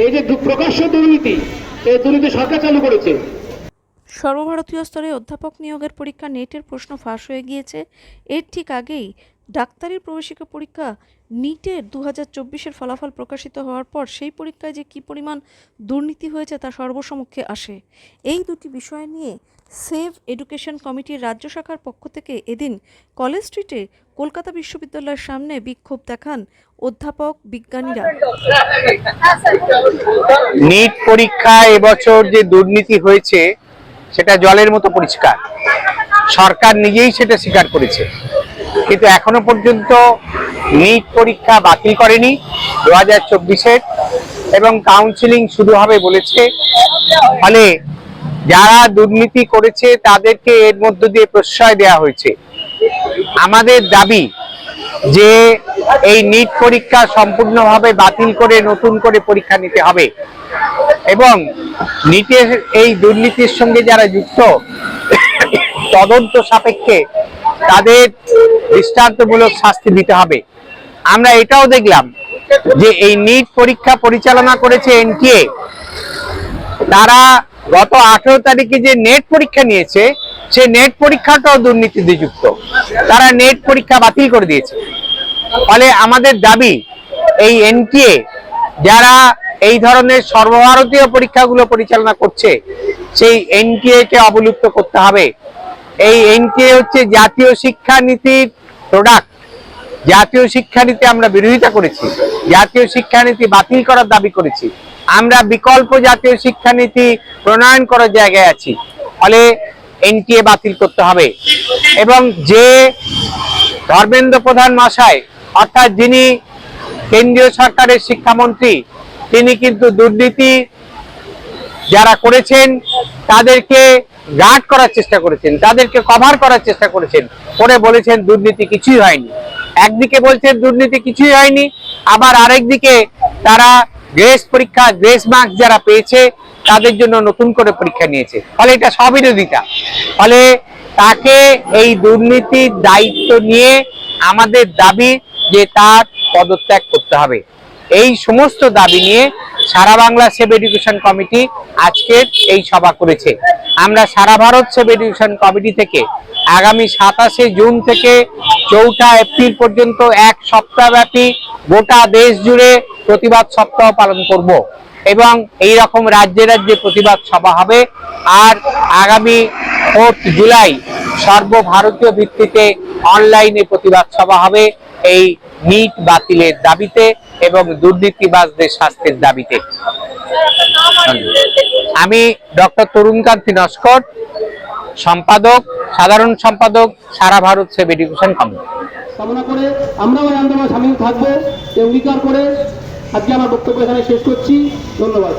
এই যে প্রকাশ্য দুর্নীতি, এই দুর্নীতি সরকার চালু করেছে। সর্বভারতীয় স্তরে অধ্যাপক নিয়োগের পরীক্ষা নেটের প্রশ্ন ফাঁস হয়ে গিয়েছে। এর ঠিক আগেই ডাক্তারি প্রবেশিকা পরীক্ষা নিটের 2024-এর ফলাফল প্রকাশিত হওয়ার পর সেই পরীক্ষায় যে কী পরিমাণ দুর্নীতি হয়েছে তা সর্বসমক্ষে আসে। এই দুটি বিষয় নিয়ে সেভ এডুকেশন কমিটির রাজ্য শাখার পক্ষ থেকে এদিন কলেজ স্ট্রিটে কলকাতা বিশ্ববিদ্যালয়ের সামনে বিক্ষোভ দেখান অধ্যাপক বিজ্ঞানীরা। নিট পরীক্ষায় এবছর যে দুর্নীতি হয়েছে সেটা জলের মতো পরিষ্কার, সরকার নিজেই সেটা স্বীকার করেছে, কিন্তু এখনো পর্যন্ত নিট পরীক্ষা বাতিল করেনি 2024-এর, এবং কাউন্সিলিং শুরু হবে বলেছে। ফলে যারা দুর্নীতি করেছে তাদেরকে এর মধ্য দিয়ে প্রশ্রয় দেওয়া হয়েছে। আমাদের দাবি যে এই নিট পরীক্ষা সম্পূর্ণভাবে বাতিল করে নতুন করে পরীক্ষা নিতে হবে, এবং নিটের এই দুর্নীতির সঙ্গে যারা যুক্ত তদন্ত সাপেক্ষে তাদের দৃষ্টান্তমূলক শাস্তি দিতে হবে। আমরা এটাও দেখলাম যে এই নিট পরীক্ষা পরিচালনা করেছে এনটিএ, তারা গত 18 তারিখে যে নেট পরীক্ষা নিয়েছে সে নেট পরীক্ষাটাও দুর্নীতিতে যুক্ত, তারা নেট পরীক্ষা বাতিল করে দিয়েছে। ফলে আমাদের দাবি এই এনটিএ যারা এই ধরনের সর্বভারতীয় পরীক্ষাগুলো পরিচালনা করছে সেই এনটিএ কে অবলুপ্ত করতে হবে। এই এনটিএ হচ্ছে জাতীয় শিক্ষানীতির প্রোডাক্ট। জাতীয় শিক্ষানীতি আমরা বিরোধিতা করেছি, জাতীয় শিক্ষানীতি বাতিল করার দাবি করেছি। আমরা বিকল্প জাতীয় শিক্ষানীতি প্রণয়ন করার জায়গায় আছি। ফলে এনটিএ বাতিল করতে হবে। এবং যে ধর্মেন্দ্র প্রধান মহাশয়, অর্থাৎ যিনি কেন্দ্রীয় সরকারের শিক্ষামন্ত্রী, তিনি কিন্তু দুর্নীতি যারা করেছেন তাদেরকে গার্ড করার চেষ্টা করেছেন, তাদেরকে কভার করার চেষ্টা করেছেন, করে বলেছেন দুর্নীতি কিছুই হয়নি। একদিকে বলছেন দুর্নীতি কিছুই হয়নি, আবার আরেকদিকে তারা গ্রেস পরীক্ষা, গ্রেস মার্কস যারা পেয়েছে তাদের জন্য নতুন করে পরীক্ষা নিয়েছে। ফলে এটা স্ববিরোধিতা। ফলে তাকে এই দুর্নীতির দায়িত্ব নিয়ে আমাদের দাবি যে তার পদত্যাগ করতে হবে। এই সমস্ত দাবি নিয়ে সারা বাংলা সেভ এডুকেশন কমিটি আজকের এই সভা করেছে। আমরা সারা ভারত সেভ এডুকেশন কমিটি থেকে আগামী 27শে জুন থেকে 4ঠা এপ্রিল পর্যন্ত এক সপ্তাহব্যাপী গোটা দেশ জুড়ে প্রতিবাদ সপ্তাহ পালন করব, এবং এই রকম রাজ্যে রাজ্যে প্রতিবাদ সভা হবে। আর আগামী 4 জুলাই সর্বভারতীয় ভিত্তিতে অনলাইনে প্রতিবাদ সভা হবে এই নিট বাতিলের দাবিতে এবং দুর্নীতিবাজদের শাস্তির দাবিতে। আমি ডক্টর তরুণকান্তি নস্কর, সম্পাদক, সাধারণ সম্পাদক, সারা ভারত সেভ এডুকেশন কমিটি। কামনা করে আমরাও এই আন্দোলনে সামিল থাকবো, অঙ্গীকার করে আজকে আমার বক্তব্য এখানে শেষ করছি। ধন্যবাদ।